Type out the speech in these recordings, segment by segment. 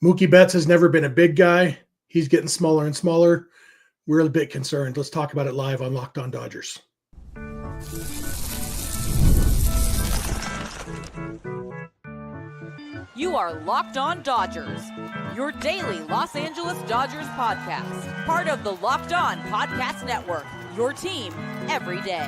Mookie Betts has never been a big guy. He's getting smaller and smaller. We're a bit concerned. Let's talk about it live on Locked On Dodgers. You are Locked On Dodgers, your daily Los Angeles Dodgers podcast. Part of the Locked On Podcast Network, your team every day.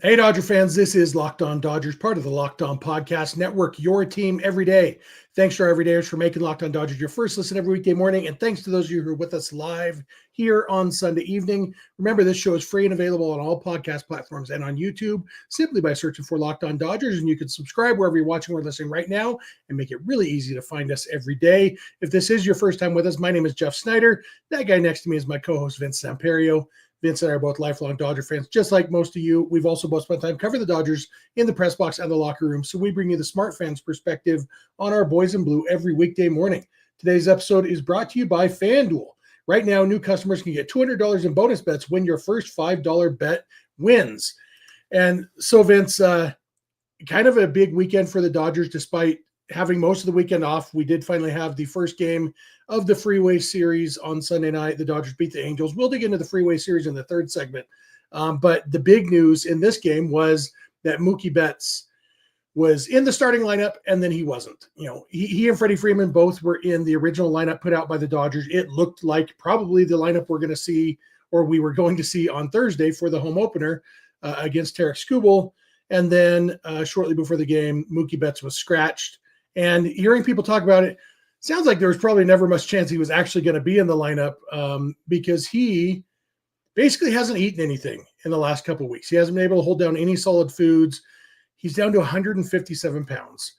Hey, Dodger fans, this is Locked On Dodgers, part of the Locked On Podcast Network, your team every day. Thanks to our everydayers for making Locked On Dodgers your first listen every weekday morning, and thanks to those of you who are with us live here on Sunday evening. Remember, this show is free and available on all podcast platforms and on YouTube simply by searching for Locked On Dodgers, and you can subscribe wherever you're watching or listening right now and make it really easy to find us every day. If this is your first time with us, my name is Jeff Snider. That guy next to me is my co-host, Vince Samperio. Vince and I are both lifelong Dodger fans, just like most of you. We've also both spent time covering the Dodgers in the press box and the locker room, so we bring you the smart fans perspective on our boys in blue every weekday morning. Today's episode is brought to you by FanDuel. Right now, new customers can get $200 in bonus bets when your first $5 bet wins. And so, Vince, kind of a big weekend for the Dodgers, despite having most of the weekend off. We did finally have the first game of the Freeway Series on Sunday night. The Dodgers beat the Angels. We'll dig into the Freeway Series in the third segment. But the big news in this game was that Mookie Betts was in the starting lineup, and then he wasn't. You know, he and Freddie Freeman both were in the original lineup put out by the Dodgers. It looked like probably the lineup we're going to see, or we were going to see on Thursday for the home opener against Tarek Skubal. And then shortly before the game, Mookie Betts was scratched. And hearing people talk about it, sounds like there was probably never much chance he was actually going to be in the lineup because he basically hasn't eaten anything in the last couple of weeks. He hasn't been able to hold down any solid foods. He's down to 157 pounds.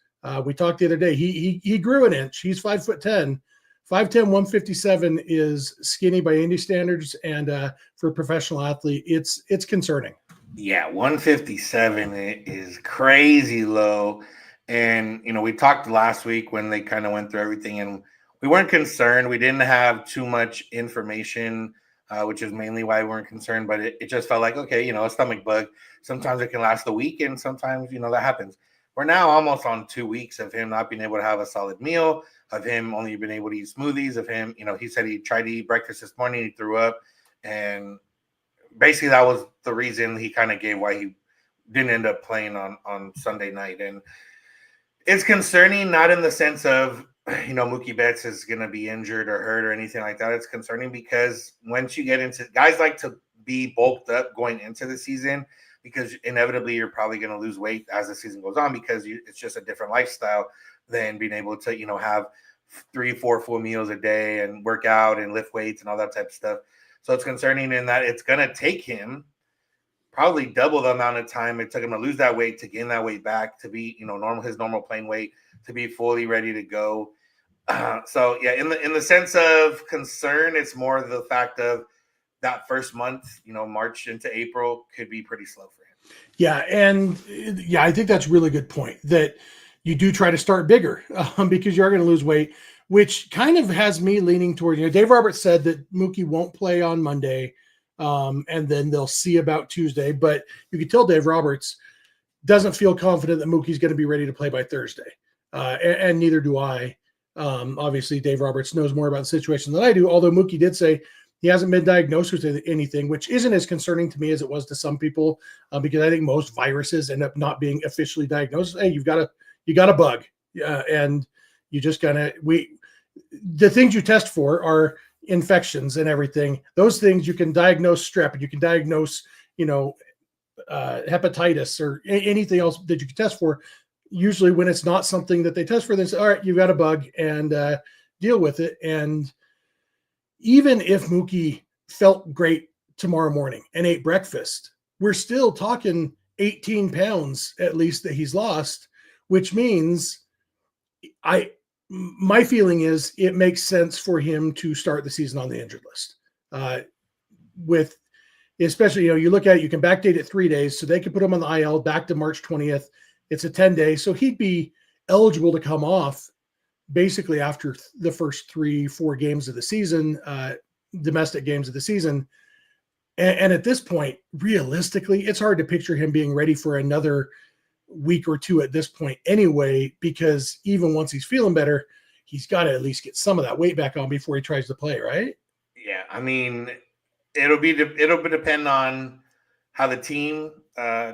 We talked the other day. He grew an inch. He's 5'10". 5'10", 157 is skinny by any standards, and for a professional athlete, it's concerning. Yeah, 157 is crazy low. And, you know, we talked last week when they kind of went through everything, and we weren't concerned. We didn't have too much information, which is mainly why we weren't concerned. But it just felt like, okay, you know, a stomach bug. Sometimes it can last a week, and sometimes, you know, that happens. We're now almost on 2 weeks of him not being able to have a solid meal, of him only being able to eat smoothies, of him, you know, he said he tried to eat breakfast this morning, he threw up. And basically that was the reason he kind of gave why he didn't end up playing on Sunday night. And it's concerning, not in the sense of, you know, Mookie Betts is going to be injured or hurt or anything like that. It's concerning because once you get into – guys like to be bulked up going into the season because inevitably you're probably going to lose weight as the season goes on because it's just a different lifestyle than being able to, you know, have 3-4 full meals a day and work out and lift weights and all that type of stuff. So it's concerning in that it's going to take him probably double the amount of time it took him to lose that weight, to gain that weight back, to be, you know, his normal playing weight, to be fully ready to go. So yeah, in the sense of concern, it's more the fact of that first month, you know, March into April could be pretty slow for him. Yeah, and yeah, I think that's a really good point that you do try to start bigger because you are going to lose weight, which kind of has me leaning toward, you know, Dave Roberts said that Mookie won't play on Monday. And then they'll see about Tuesday. But you can tell Dave Roberts doesn't feel confident that Mookie's going to be ready to play by Thursday. And neither do I. Obviously, Dave Roberts knows more about the situation than I do, although Mookie did say he hasn't been diagnosed with anything, which isn't as concerning to me as it was to some people, because I think most viruses end up not being officially diagnosed. Hey, you got a bug. And you just the things you test for are infections and everything. Those things you can diagnose strep, and you can diagnose, you know, hepatitis or anything else that you can test for. Usually when it's not something that they test for, they say, all right, you've got a bug, and deal with it. And even if Mookie felt great tomorrow morning and ate breakfast, we're still talking 18 pounds at least that he's lost, which means my feeling is it makes sense for him to start the season on the injured list. With especially, you know, you look at it, you can backdate it 3 days, so they could put him on the IL back to March 20th. It's a 10-day, so he'd be eligible to come off basically after the first 3-4 games of the season, domestic games of the season. And at this point, realistically, it's hard to picture him being ready for another week or two at this point anyway, because even once he's feeling better, he's got to at least get some of that weight back on before he tries to play, right? Yeah, I mean, it'll depend on how the team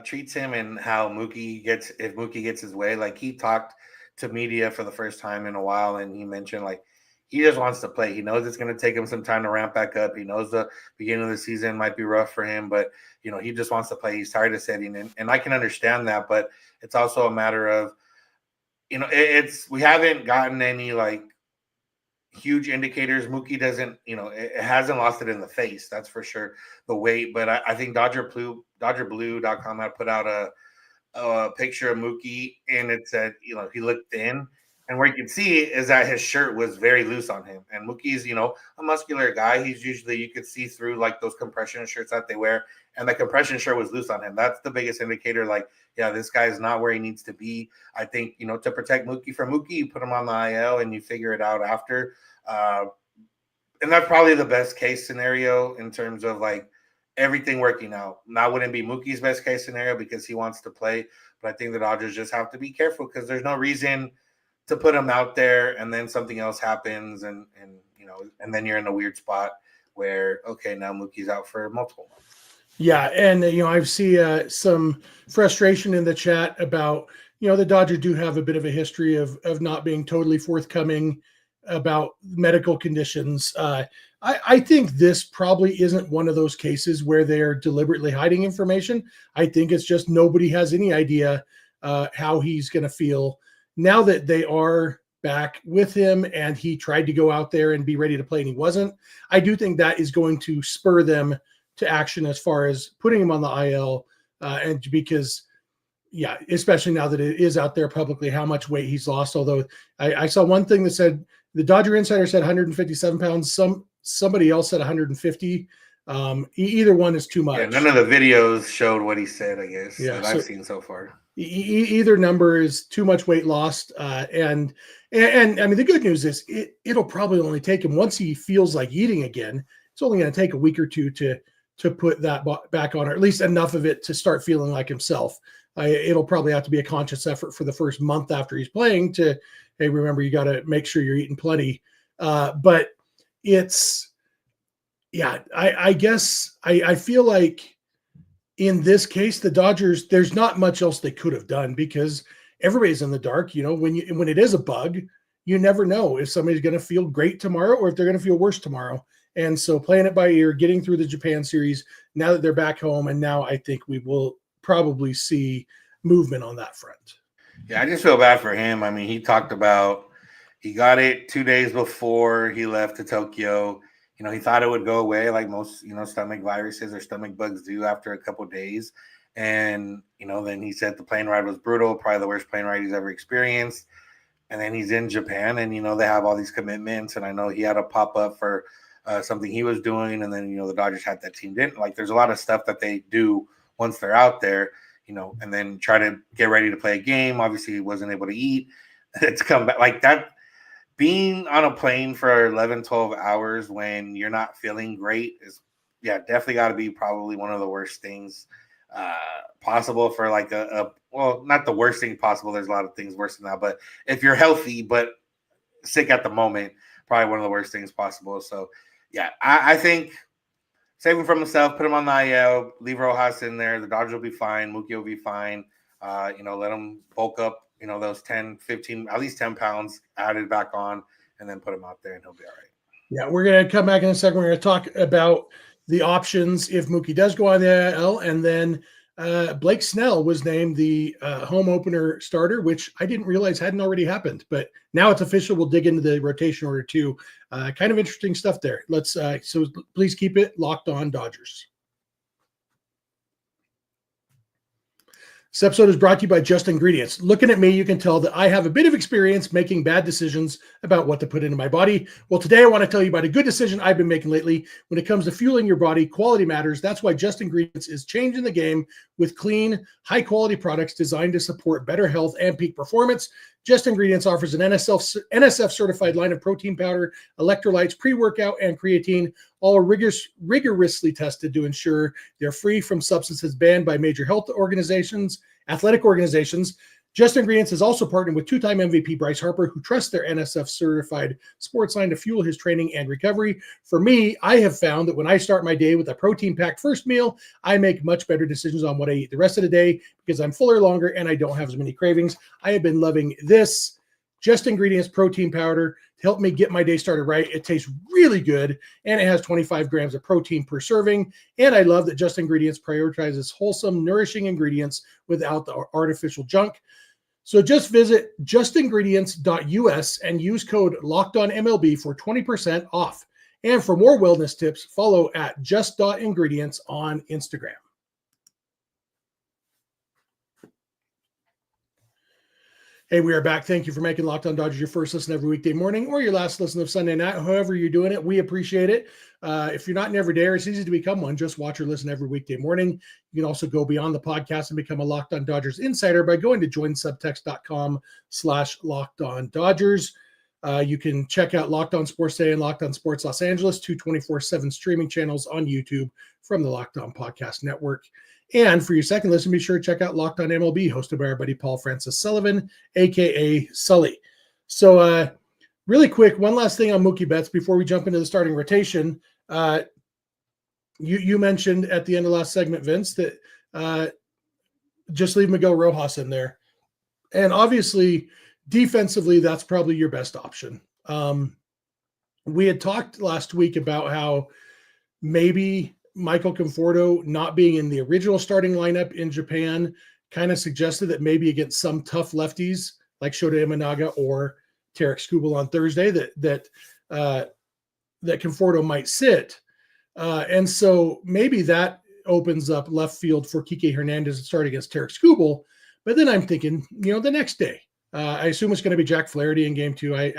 treats him and how if Mookie gets his way. Like, he talked to media for the first time in a while, and he mentioned like he just wants to play. He knows it's going to take him some time to ramp back up. He knows the beginning of the season might be rough for him, but he just wants to play. He's tired of sitting in, and I can understand that. But it's also a matter of we haven't gotten any like huge indicators. Mookie doesn't, it hasn't lost it in the face. That's for sure, the weight. But I think DodgerBlue.com had put out a picture of Mookie, and it said, he looked thin. And where you can see is that his shirt was very loose on him. And Mookie's, a muscular guy. He's usually, you could see through like those compression shirts that they wear. And the compression shirt was loose on him. That's the biggest indicator. Like, yeah, this guy is not where he needs to be. I think, to protect Mookie from Mookie, you put him on the IL and you figure it out after. And that's probably the best case scenario in terms of like everything working out. That wouldn't be Mookie's best case scenario because he wants to play. But I think the Dodgers just have to be careful because there's no reason to put him out there and then something else happens and then you're in a weird spot where, okay, now Mookie's out for multiple months. Yeah, and I see some frustration in the chat about the Dodgers do have a bit of a history of not being totally forthcoming about medical conditions. I think this probably isn't one of those cases where they're deliberately hiding information. I think it's just nobody has any idea how he's going to feel now that they are back with him and he tried to go out there and be ready to play and he wasn't. I do think that is going to spur them to action as far as putting him on the IL. And because, yeah, especially now that it is out there publicly how much weight he's lost. Although I saw one thing that said the Dodger Insider said 157 pounds. Somebody else said 150. Either one is too much. Yeah, none of the videos showed what he said, I guess, that I've seen so far. Either number is too much weight lost. And I mean, the good news is it'll probably only take him once he feels like eating again. It's only going to take a week or two to put that back on, or at least enough of it to start feeling like himself. It'll probably have to be a conscious effort for the first month after he's playing to, hey, remember, you got to make sure you're eating plenty. But it's, yeah, I guess I feel like in this case, the Dodgers, there's not much else they could have done because everybody's in the dark. When it is a bug, you never know if somebody's going to feel great tomorrow or if they're going to feel worse tomorrow. And so playing it by ear, getting through the Japan series, now that they're back home, and now I think we will probably see movement on that front. Yeah, I just feel bad for him. I mean, he talked about he got it 2 days before he left to Tokyo. He thought it would go away like most, stomach viruses or stomach bugs do after a couple of days. And, then he said the plane ride was brutal, probably the worst plane ride he's ever experienced. And then he's in Japan and, they have all these commitments. And I know he had a pop up for something he was doing. And then, the Dodgers had that team didn't. Like, there's a lot of stuff that they do once they're out there, and then try to get ready to play a game. Obviously, he wasn't able to eat. It's come back like that. Being on a plane for 11, 12 hours when you're not feeling great is, definitely got to be probably one of the worst things possible for like well, not the worst thing possible. There's a lot of things worse than that. But if you're healthy but sick at the moment, probably one of the worst things possible. So, yeah, I think save him from himself, put him on the IL, leave Rojas in there. The Dodgers will be fine. Mookie will be fine. Let him bulk up. Those 10, 15, at least 10 pounds added back on and then put him out there and he'll be all right. Yeah, we're going to come back in a second. We're going to talk about the options if Mookie does go on the IL. And then Blake Snell was named the home opener starter, which I didn't realize hadn't already happened. But now it's official. We'll dig into the rotation order too. Kind of interesting stuff there. So please keep it locked on Dodgers. This episode is brought to you by Just Ingredients. Looking at me, you can tell that I have a bit of experience making bad decisions about what to put into my body. Well, today I want to tell you about a good decision I've been making lately. When it comes to fueling your body, quality matters. That's why Just Ingredients is changing the game with clean, high-quality products designed to support better health and peak performance. Just Ingredients offers an NSF-certified line of protein powder, electrolytes, pre-workout, and creatine, all rigorously tested to ensure they're free from substances banned by major health organizations athletic organizations. Just Ingredients has also partnered with two-time MVP Bryce Harper, who trusts their NSF-certified sports line to fuel his training and recovery. For me, I have found that when I start my day with a protein-packed first meal, I make much better decisions on what I eat the rest of the day because I'm fuller longer and I don't have as many cravings. I have been loving this Just Ingredients protein powder to help me get my day started right. It tastes really good, and it has 25 grams of protein per serving. And I love that Just Ingredients prioritizes wholesome, nourishing ingredients without the artificial junk. So just visit justingredients.us and use code LOCKEDONMLB for 20% off. And for more wellness tips, follow at just.ingredients on Instagram. Hey, we are back. Thank you for making Locked On Dodgers your first listen every weekday morning or your last listen of Sunday night. However you're doing it, we appreciate it. If you're not an everydayer, it's easy to become one. Just watch or listen every weekday morning. You can also go beyond the podcast and become a Locked On Dodgers insider by going to joinsubtext.com/Locked On Dodgers. You can check out Locked On Sports Day and Locked On Sports Los Angeles, two 24/7 streaming channels on YouTube from the Locked On Podcast Network. And for your second listen, be sure to check out Locked On MLB, hosted by our buddy Paul Francis Sullivan, a.k.a. Sully. So really quick, one last thing on Mookie Betts before we jump into the starting rotation. You mentioned at the end of the last segment, Vince, that just leave Miguel Rojas in there. And obviously, defensively, that's probably your best option. We had talked last week about how maybe Michael Conforto not being in the original starting lineup in Japan kind of suggested that maybe against some tough lefties like Shota Imanaga or Tarek Skubal on Thursday that Conforto might sit. And so maybe that opens up left field for Kike Hernandez to start against Tarek Skubal. But then I'm thinking, the next day, I assume it's going to be Jack Flaherty in game 2. I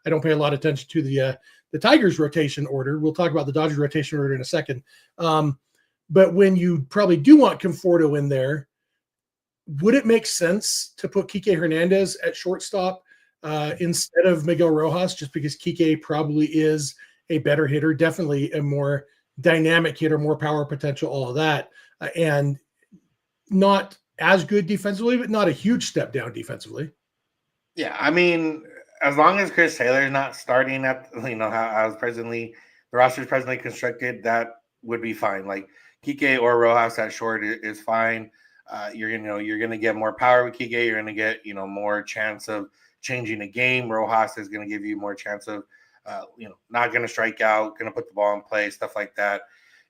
don't pay a lot of attention to the Tigers rotation order. We'll talk about the Dodgers rotation order in a second. But when you probably do want Conforto in there, would it make sense to put Kike Hernandez at shortstop instead of Miguel Rojas, just because Kike probably is a better hitter, definitely a more dynamic hitter, more power potential, all of that, and not as good defensively, but not a huge step down defensively. Yeah, I mean, as long as Chris Taylor is not starting at, how the roster is presently constructed, that would be fine. Like Kike or Rojas at short is fine. You're going to get more power with Kike. You're going to get, more chance of changing a game. Rojas is going to give you more chance of, not going to strike out, going to put the ball in play, stuff like that.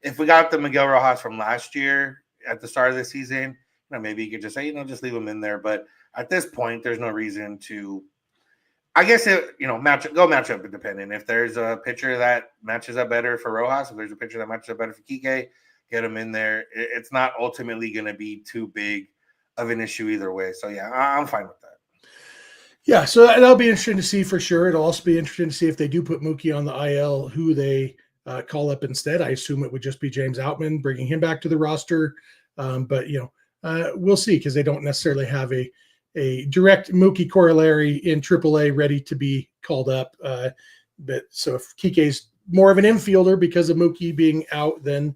If we got the Miguel Rojas from last year at the start of the season, maybe you could just say, just leave him in there. But at this point, there's no reason to. I guess match up depending. If there's a pitcher that matches up better for Rojas, if there's a pitcher that matches up better for Kike, get him in there. It's not ultimately going to be too big of an issue either way. So yeah, I'm fine with that. Yeah, so that'll be interesting to see for sure. It'll also be interesting to see if they do put Mookie on the IL, who they call up instead. I assume it would just be James Outman, bringing him back to the roster. But we'll see, because they don't necessarily have a direct Mookie corollary in AAA ready to be called up. But so if Kike's more of an infielder because of Mookie being out, then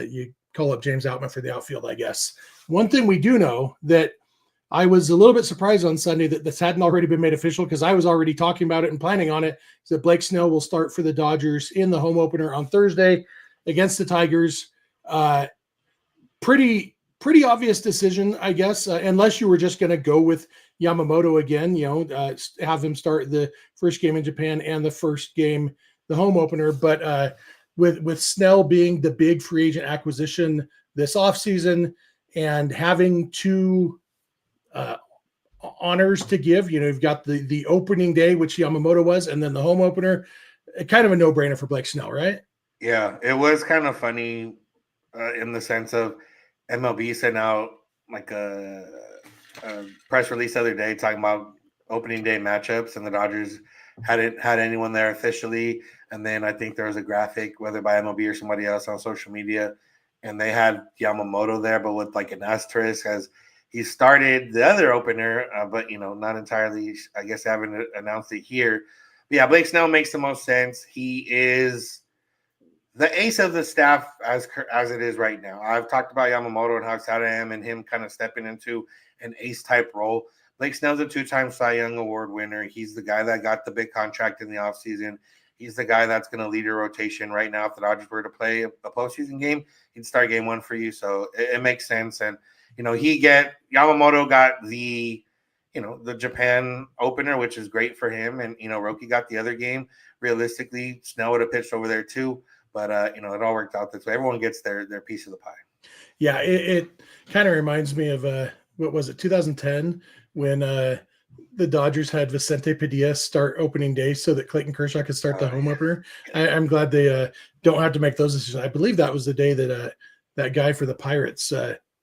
you call up James Outman for the outfield, I guess. One thing we do know that I was a little bit surprised on Sunday that this hadn't already been made official, because I was already talking about it and planning on it, is that Blake Snell will start for the Dodgers in the home opener on Thursday against the Tigers. Pretty obvious decision, I guess, unless you were just going to go with Yamamoto again, have him start the first game in Japan and the first game, the home opener. But with Snell being the big free agent acquisition this offseason and having two honors to give, you've got the opening day, which Yamamoto was, and then the home opener, kind of a no-brainer for Blake Snell, right? Yeah, it was kind of funny in the sense of MLB sent out like a press release the other day talking about opening day matchups, and the Dodgers hadn't had anyone there officially. And then I think there was a graphic, whether by MLB or somebody else on social media, and they had Yamamoto there, but with like an asterisk, as he started the other opener, but not entirely. I guess they haven't announced it here. But yeah, Blake Snell makes the most sense. He is the ace of the staff as it is right now. I've talked about Yamamoto and how excited I am and him kind of stepping into an ace type role. Blake Snell's a 2-time Cy Young Award winner. He's the guy that got the big contract in the offseason. He's the guy that's going to lead your rotation right now. If the Dodgers were to play a postseason game, he'd start game one for you. So it makes sense. And, Yamamoto got the Japan opener, which is great for him. And, Roki got the other game. Realistically, Snell would have pitched over there too. But, it all worked out this way. Everyone gets their piece of the pie. Yeah, it kind of reminds me of, what was it, 2010, when the Dodgers had Vicente Padilla start opening day so that Clayton Kershaw could start the home opener. I'm glad they don't have to make those decisions. I believe that was the day that that guy for the Pirates,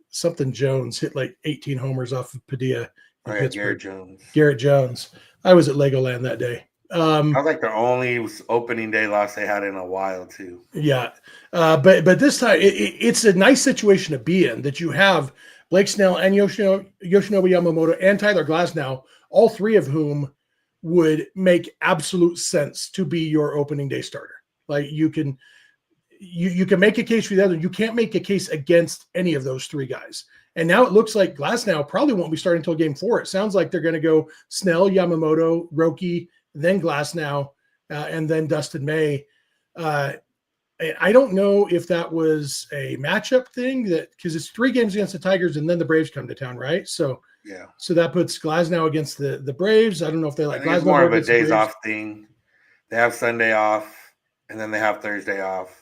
something Jones, hit like 18 homers off of Padilla. Garrett Jones. I was at Legoland that day. That was like the only opening day loss they had in a while too. Yeah. But this time it's a nice situation to be in, that you have Blake Snell and Yoshinobu Yamamoto and Tyler Glasnow, all three of whom would make absolute sense to be your opening day starter. Like you can make a case for the other. You can't make a case against any of those three guys. And now it looks like Glasnow probably won't be starting until game 4. It sounds like they're going to go Snell, Yamamoto, Roki, then Glasnow, and then Dustin May. I don't know if that was a matchup thing, because it's 3 games against the Tigers and then the Braves come to town, right? So yeah. So that puts Glasnow against the Braves. I don't know if they like Glasnow. It's more of a days off thing. They have Sunday off and then they have Thursday off.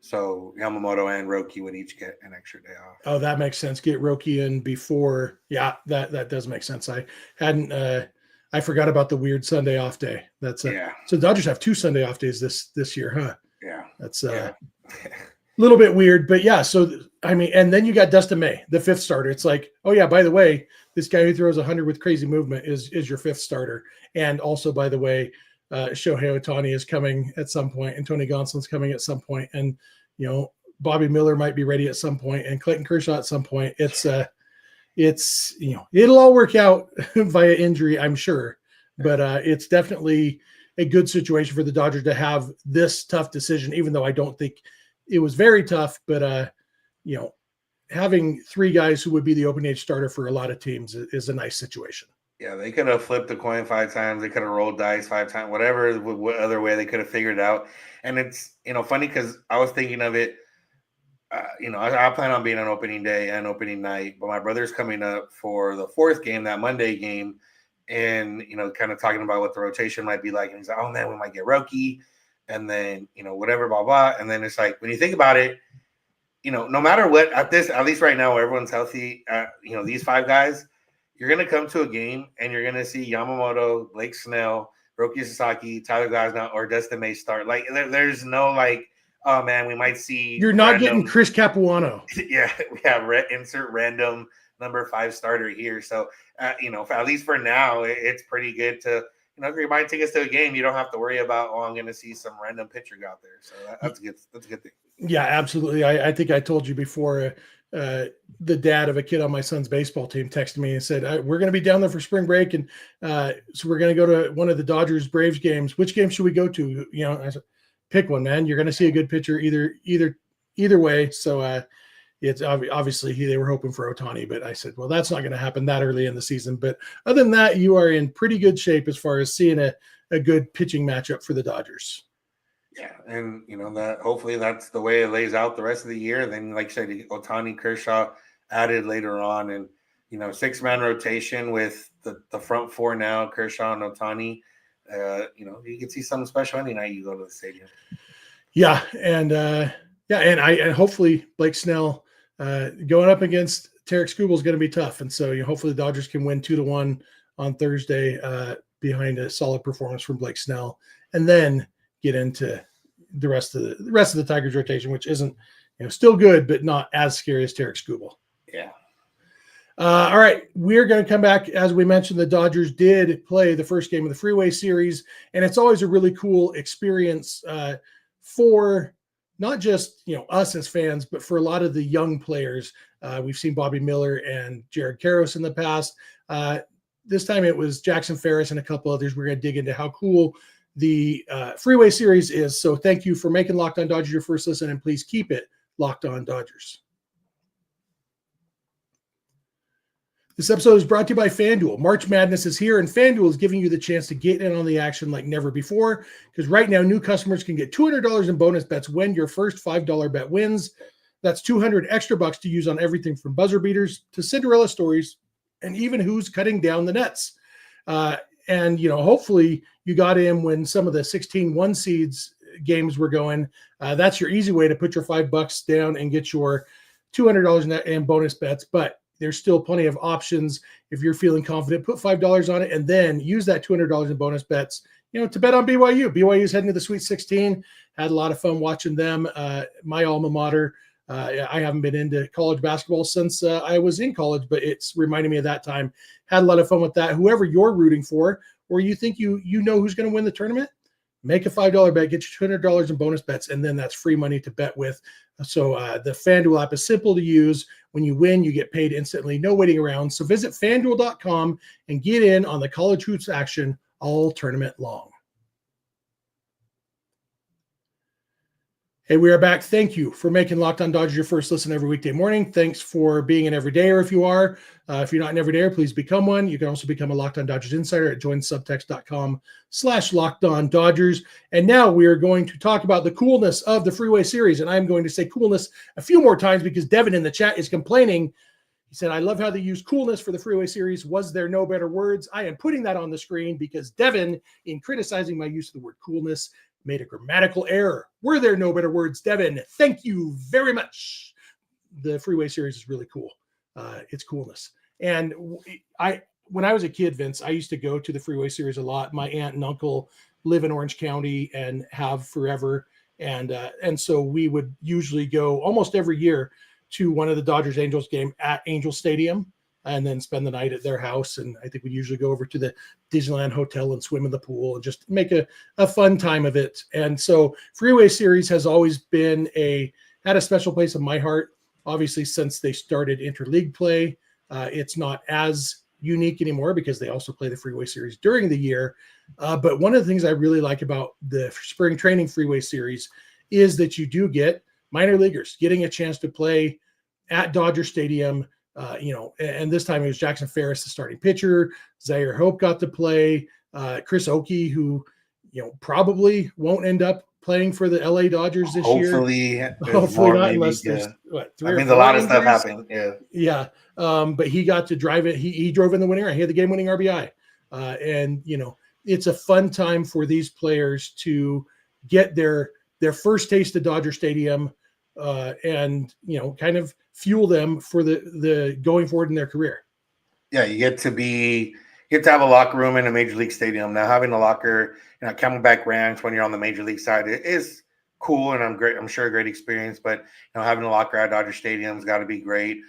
So Yamamoto and Roki would each get an extra day off. Oh, that makes sense. Get Roki in before. Yeah, that does make sense. I hadn't. I forgot about the weird Sunday off day. That's yeah. So the Dodgers have 2 Sunday off days this year, huh? Yeah. That's a little bit weird, but yeah. So I mean, and then you got Dustin May, the 5th starter. It's like, oh yeah, by the way, this guy who throws 100 with crazy movement is your 5th starter. And also, by the way, Shohei Ohtani is coming at some point, and Tony Gonsolin's coming at some point, and Bobby Miller might be ready at some point, and Clayton Kershaw at some point. It's it'll all work out via injury, I'm sure, but it's definitely a good situation for the Dodgers to have this tough decision, even though I don't think it was very tough, but having 3 guys who would be the open age starter for a lot of teams is a nice situation. Yeah, they could have flipped the coin 5 times. They could have rolled dice 5 times, whatever other way they could have figured it out. And it's, funny because I was thinking of it, I plan on being on opening day and opening night, but my brother's coming up for the 4th game, that Monday game, and, kind of talking about what the rotation might be like. And he's like, oh, man, we might get Roki, and then, whatever, blah, blah. And then it's like, when you think about it, no matter what, at least right now, where everyone's healthy, these 5 guys, you're going to come to a game and you're going to see Yamamoto, Blake Snell, Roki Sasaki, Tyler Glasnow, or Dustin May start. Like, there's no, like, oh, man, we might see. You're not getting Chris Capuano. Yeah, we have insert random number 5 starter here. So, at least for now, it's pretty good to, if you're buying tickets to a game, you don't have to worry about, I'm going to see some random pitcher out there. So that's good. That's a good thing. Yeah, absolutely. I think I told you before, the dad of a kid on my son's baseball team texted me and said, we're going to be down there for spring break. And so we're going to go to one of the Dodgers Braves games. Which game should we go to? I said, pick one, man. You're going to see a good pitcher either way. So it's obviously they were hoping for Ohtani, but I said, well, that's not going to happen that early in the season. But other than that, you are in pretty good shape as far as seeing a good pitching matchup for the Dodgers. Yeah, and that hopefully that's the way it lays out the rest of the year. Then, like I said, Ohtani, Kershaw added later on, and 6-man rotation with the front 4 now, Kershaw and Ohtani. You can see something special any night you go to the stadium. Yeah, and hopefully Blake Snell going up against Tarek Skubal is going to be tough, and so hopefully the Dodgers can win 2-1 on Thursday behind a solid performance from Blake Snell, and then get into the rest of the Tigers rotation, which isn't still good, but not as scary as Tarek Skubal. Yeah. All right, we're going to come back. As we mentioned, the Dodgers did play the first game of the Freeway Series, and it's always a really cool experience for not just us as fans, but for a lot of the young players. We've seen Bobby Miller and Jared Karros in the past. This time it was Jackson Ferris and a couple others. We're going to dig into how cool the Freeway Series is. So thank you for making Locked On Dodgers your first listen, and please keep it Locked On Dodgers. This episode is brought to you by FanDuel. March Madness is here, and FanDuel is giving you the chance to get in on the action like never before, because right now new customers can get $200 in bonus bets when your first $5 bet wins. That's 200 extra bucks to use on everything from buzzer beaters to Cinderella stories and even who's cutting down the nets. And, hopefully you got in when some of the 16 one seeds games were going. That's your easy way to put your $5 down and get your $200 in bonus bets. But there's still plenty of options. If you're feeling confident, put $5 on it and then use that $200 in bonus bets, to bet on BYU. BYU is heading to the Sweet 16. Had a lot of fun watching them. My alma mater. I haven't been into college basketball since I was in college, but it's reminding me of that time. Had a lot of fun with that. Whoever you're rooting for, or you think you know who's going to win the tournament, make a $5 bet, get your $200 in bonus bets, and then that's free money to bet with. So the FanDuel app is simple to use. When you win, you get paid instantly, no waiting around. So visit FanDuel.com and get in on the college hoops action all tournament long. Hey, we are back. Thank you for making Locked On Dodgers your first listen every weekday morning. Thanks for being an everydayer if you are. If you're not an everydayer, please become one. You can also become a Locked On Dodgers insider at joinsubtext.com/LockedOnDodgers. And now we are going to talk about the coolness of the Freeway Series. And I'm going to say coolness a few more times because Devin in the chat is complaining. He said, I love how they use coolness for the Freeway Series. Was there no better words? I am putting that on the screen because Devin, in criticizing my use of the word coolness, made a grammatical error. Were there no better words, Devin? Thank you very much. The Freeway Series is really cool. It's coolness. And when I was a kid, Vince, I used to go to the Freeway Series a lot. My aunt and uncle live in Orange County and have forever. And so we would usually go almost every year to one of the Dodgers Angels game at Angel Stadium and then spend the night at their house. And I think we usually go over to the Disneyland Hotel and swim in the pool and just make a fun time of it. And so Freeway Series has always had a special place in my heart. Obviously, since they started interleague play, it's not as unique anymore because they also play the Freeway Series during the year. But one of the things I really like about the spring training Freeway Series is that you do get minor leaguers getting a chance to play at Dodger Stadium. And this time it was Jackson Ferris, the starting pitcher. Zaire Hope got to play. Chris Oakey, who, probably won't end up playing for the LA Dodgers this year. Hopefully not, unless there's a lot of stuff happening. Yeah. But he got to drive it. He drove in the winning run. He had the game-winning RBI. And it's a fun time for these players to get their first taste of Dodger Stadium. And kind of fuel them for the going forward in their career. Yeah, you get to have a locker room in a major league stadium. Now having a locker, Camelback Ranch when you're on the major league side is cool, and I'm sure a great experience. But having a locker at Dodger Stadium's got to be great.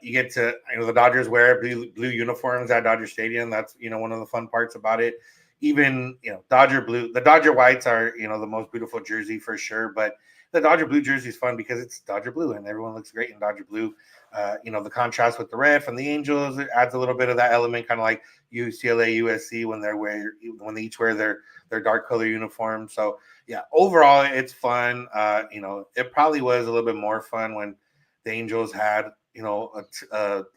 You get to the Dodgers wear blue uniforms at Dodger Stadium. That's one of the fun parts about it. Even Dodger blue, the Dodger whites are the most beautiful jersey for sure, but the Dodger blue jersey is fun because it's Dodger blue and everyone looks great in Dodger blue. The contrast with the red from the Angels, it adds a little bit of that element, kind of like UCLA, USC when they each wear their dark color uniform. So yeah, overall it's fun. It probably was a little bit more fun when the Angels had a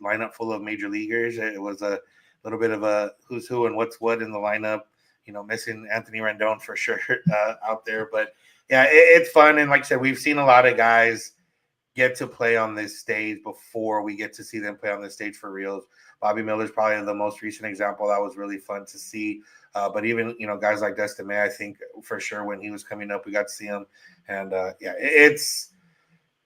lineup full of major leaguers. It was a little bit of a who's who and what's what in the lineup. Missing Anthony Rendon for sure out there, but. Yeah, it's fun. And like I said, we've seen a lot of guys get to play on this stage before we get to see them play on this stage for real. Bobby Miller's probably the most recent example. That was really fun to see. But even, guys like Dustin May, I think for sure when he was coming up, we got to see him. And it's,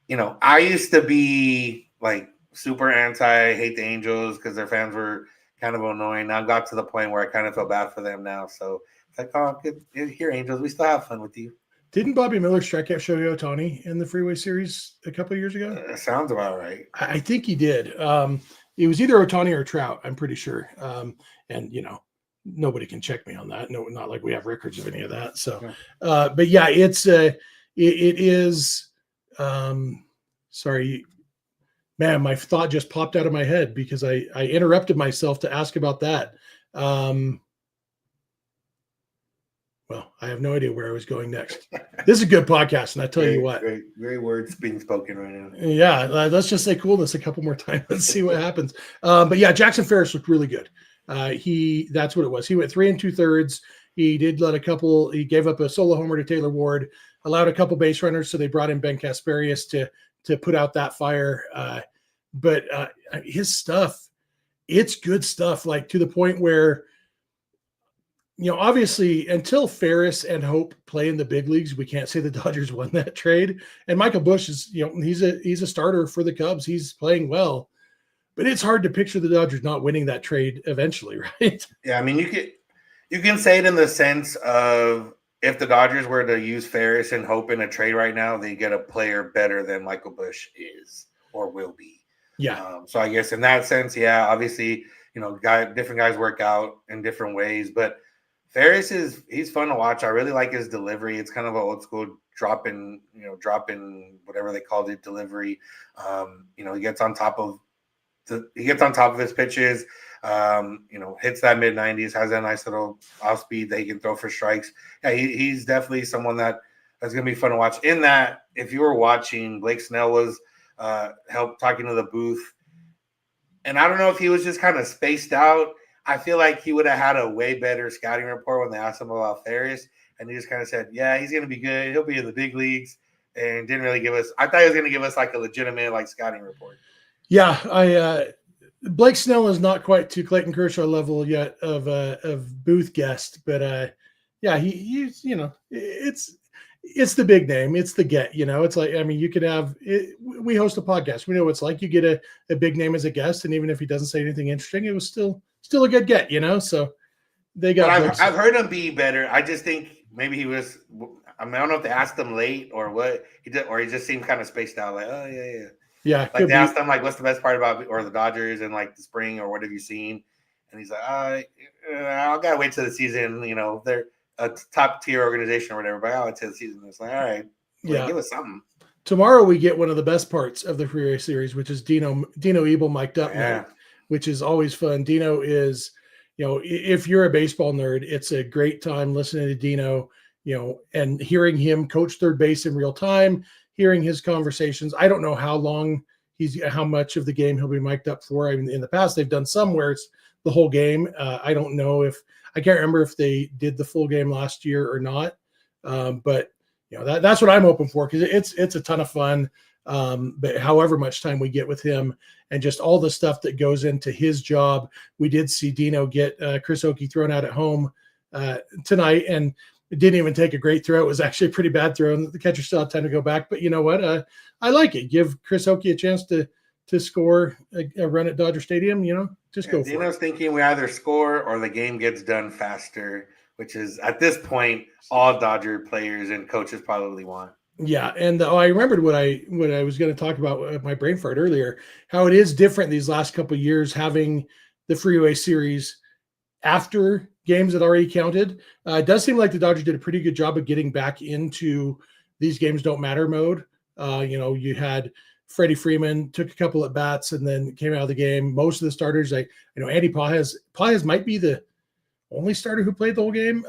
I used to be like super hate the Angels because their fans were kind of annoying. Now I got to the point where I kind of feel bad for them now. So it's like, oh, good. Here, Angels, we still have fun with you. Didn't Bobby Miller strike out Shohei Ohtani in the Freeway Series a couple of years ago? Sounds about right. I think he did. It was either Ohtani or Trout, I'm pretty sure. And, nobody can check me on that. No, not like we have records of any of that. So, but yeah, it is. Sorry, man, my thought just popped out of my head because I interrupted myself to ask about that. Well, I have no idea where I was going next. This is a good podcast, and I tell you what. Great words being spoken right now. Yeah, let's just say Coolness a couple more times. Let's see what happens. But yeah, Jackson Ferris looked really good. That's what it was. He went 3 2/3. He did he gave up a solo homer to Taylor Ward, allowed a couple base runners, so they brought in Ben Kasparius to put out that fire. But his stuff, it's good stuff, like to the point where, obviously until Ferris and Hope play in the big leagues, we can't say the Dodgers won that trade. And Michael Busch is, he's a starter for the Cubs. He's playing well, but it's hard to picture the Dodgers not winning that trade eventually, right? Yeah, I mean, you can say it in the sense of if the Dodgers were to use Ferris and Hope in a trade right now, they get a player better than Michael Busch is or will be. Yeah. So I guess in that sense, yeah, obviously, different guys work out in different ways, but Ferris he's fun to watch. I really like his delivery. It's kind of an old school drop in whatever they called it delivery. He gets on top of his pitches. Hits that mid 90s, has that nice little off speed that he can throw for strikes. Yeah, he's definitely someone that's going to be fun to watch. In that, if you were watching, Blake Snell was talking to the booth, and I don't know if he was just kind of spaced out. I feel like he would have had a way better scouting report when they asked him about Ferris, and he just kind of said, yeah, he's going to be good. He'll be in the big leagues, and didn't really give us – I thought he was going to give us like a legitimate scouting report. Yeah, Blake Snell is not quite to Clayton Kershaw level yet of booth guest, but yeah, he's it's the big name. It's the get, it's like, I mean, you could have it, we host a podcast. We know what it's like. You get a big name as a guest, and even if he doesn't say anything interesting, it was still a good get, so they got. But I've heard him be better. I just think maybe he was. I don't know if they asked him late or what he did, or he just seemed kind of spaced out. Like, oh yeah. Yeah. Like they asked him what's the best part about or the Dodgers and the spring or what have you seen? And he's like, I gotta wait till the season. They're a top tier organization or whatever, but I'll wait till the season. It's like, all right, give us something. Tomorrow we get one of the best parts of the Freeway Series, which is Dino Ebel mic'd up. Yeah. Which is always fun. Dino is, if you're a baseball nerd, it's a great time listening to Dino, and hearing him coach third base in real time, hearing his conversations. I don't know how much of the game he'll be mic'd up for. I mean, in the past, they've done some where it's the whole game. I don't know I can't remember if they did the full game last year or not. But that's what I'm hoping for, because it's a ton of fun. But however much time we get with him and just all the stuff that goes into his job, we did see Dino get Chris Oakey thrown out at home tonight, and it didn't even take a great throw. It was actually a pretty bad throw, and the catcher still had time to go back. But you know what? I like it. Give Chris Oakey a chance to score a run at Dodger Stadium. Just go for it. Dino's thinking we either score or the game gets done faster, which is at this point all Dodger players and coaches probably want. Yeah, and I remembered what I was going to talk about with my brain fart earlier, how it is different these last couple of years having the Freeway Series after games that already counted. It does seem like the Dodgers did a pretty good job of getting back into these games don't matter mode. You had Freddie Freeman took a couple at bats and then came out of the game. Most of the starters, Andy Pages might be the only starter who played the whole game.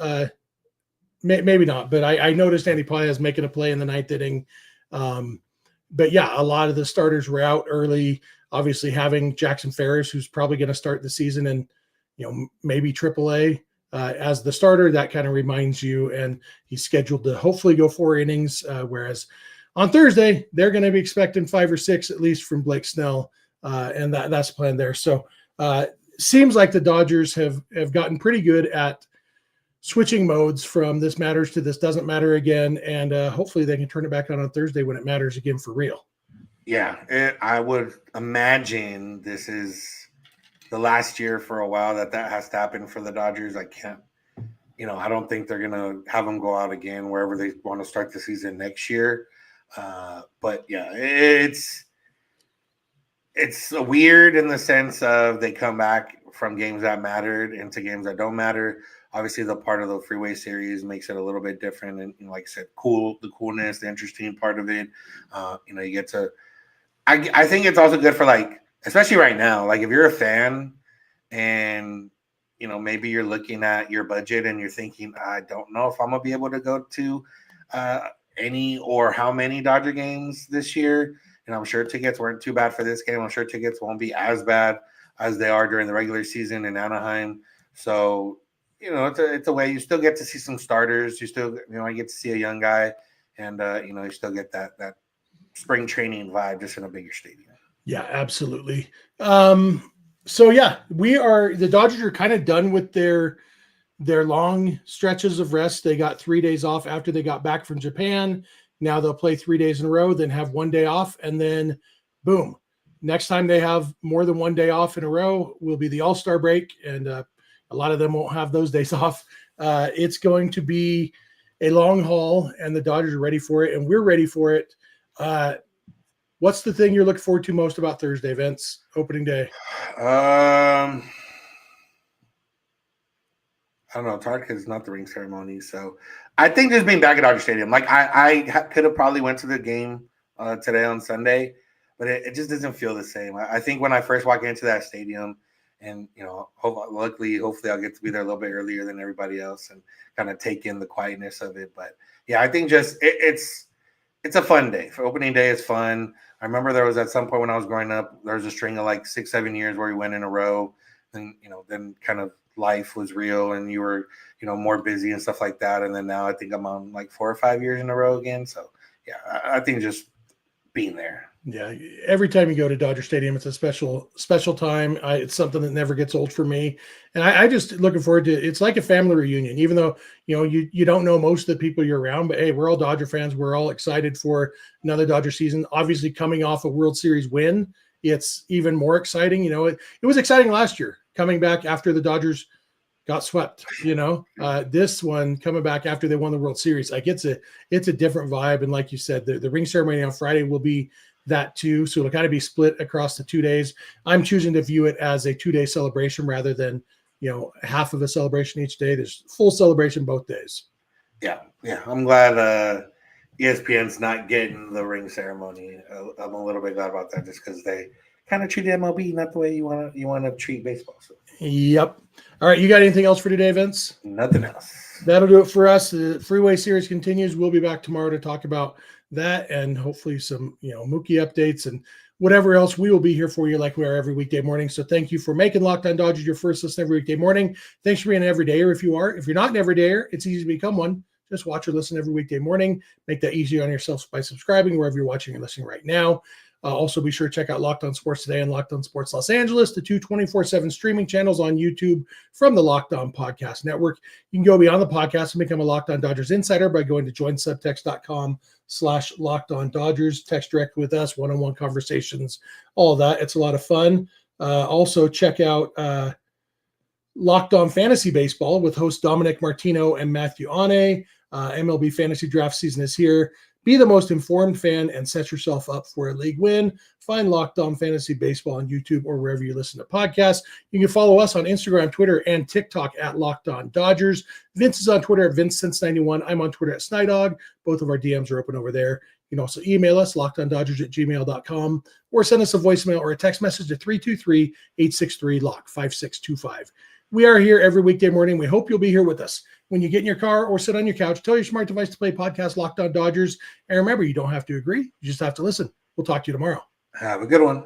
Maybe not, but I noticed Andy Pages making a play in the ninth inning. But yeah, a lot of the starters were out early. Obviously, having Jackson Ferris, who's probably going to start the season in, maybe AAA as the starter, that kind of reminds you. And he's scheduled to hopefully go 4 innings, whereas on Thursday they're going to be expecting 5 or 6 at least from Blake Snell, and that's the plan there. So seems like the Dodgers have gotten pretty good at switching modes from this matters to this doesn't matter again. And hopefully they can turn it back on Thursday when it matters again for real. Yeah, I would imagine this is the last year for a while that has to happen for the Dodgers. I can't, I don't think they're going to have them go out again wherever they want to start the season next year. But yeah, it's weird in the sense of they come back from games that mattered into games that don't matter. Obviously, the part of the Freeway Series makes it a little bit different, and like I said, the coolness, the interesting part of it. You get to. I think it's also good for especially right now. If you're a fan, and maybe you're looking at your budget and you're thinking, I don't know if I'm going to be able to go to any or how many Dodger games this year. And I'm sure tickets weren't too bad for this game. I'm sure tickets won't be as bad as they are during the regular season in Anaheim. So, it's a way you still get to see some starters. You still, I get to see a young guy, and you still get that spring training vibe just in a bigger stadium. Yeah, absolutely. So yeah, the Dodgers are kind of done with their long stretches of rest. They got 3 days off after they got back from Japan. Now they'll play 3 days in a row, then have 1 day off, and then boom. Next time they have more than 1 day off in a row will be the All-Star break, and a lot of them won't have those days off. It's going to be a long haul, and the Dodgers are ready for it, and we're ready for it. What's the thing you're looking forward to most about Thursday, Vince? Opening day. I don't know. It's hard because it's not the ring ceremony. So I think just being back at Dodger Stadium, like I could have probably went to the game today on Sunday, but it just doesn't feel the same. I think when I first walk into that stadium, and hopefully I'll get to be there a little bit earlier than everybody else and kind of take in the quietness of it. But yeah, I think just it's a fun day. For opening day is fun. I remember there was at some point when I was growing up, there was a string of like 6-7 years where we went in a row, and then kind of life was real and you were more busy and stuff like that. And then now I think I'm on like 4 or 5 years in a row again. So yeah, I think just being there. Yeah, every time you go to Dodger Stadium, it's a special time. It's something that never gets old for me, and I just looking forward to. It's like a family reunion, even though you don't know most of the people you're around. But hey, we're all Dodger fans. We're all excited for another Dodger season. Obviously, coming off a World Series win, it's even more exciting. It was exciting last year coming back after the Dodgers got swept. This one coming back after they won the World Series, like it's a different vibe. And like you said, the ring ceremony on Friday will be that too. So it'll kind of be split across the 2 days. I'm choosing to view it as a 2-day celebration rather than, half of a celebration each day. There's full celebration both days. Yeah. I'm glad ESPN's not getting the ring ceremony. I'm a little bit glad about that just because they kind of treat MLB not the way you want to treat baseball. So. Yep. All right. You got anything else for today, Vince? Nothing else. That'll do it for us. The Freeway Series continues. We'll be back tomorrow to talk about that and hopefully some, Mookie updates and whatever else. We will be here for you like we are every weekday morning. So thank you for making Locked On Dodgers your first listen every weekday morning. Thanks for being an everydayer. If you're not an everydayer, it's easy to become one. Just watch or listen every weekday morning. Make that easier on yourself by subscribing wherever you're watching or listening right now. Also, be sure to check out Locked On Sports Today and Locked On Sports Los Angeles, the two 24/7 streaming channels on YouTube from the Locked On Podcast Network. You can go beyond the podcast and become a Locked On Dodgers insider by going to joinsubtext.com/LockedOnDodgers. Text direct with us, one-on-one conversations, all of that. It's a lot of fun. Also, check out Locked On Fantasy Baseball with hosts Dominic Martino and Matthew Ane. MLB Fantasy Draft season is here. Be the most informed fan and set yourself up for a league win. Find Locked On Fantasy Baseball on YouTube or wherever you listen to podcasts. You can follow us on Instagram, Twitter, and TikTok at Locked On Dodgers. Vince is on Twitter at VinceSense91. I'm on Twitter at Snydog. Both of our DMs are open over there. You can also email us, lockedondodgers@gmail.com, or send us a voicemail or a text message to 323-863-LOCK, 5625. We are here every weekday morning. We hope you'll be here with us. When you get in your car or sit on your couch, tell your smart device to play podcast Locked On Dodgers. And remember, you don't have to agree. You just have to listen. We'll talk to you tomorrow. Have a good one.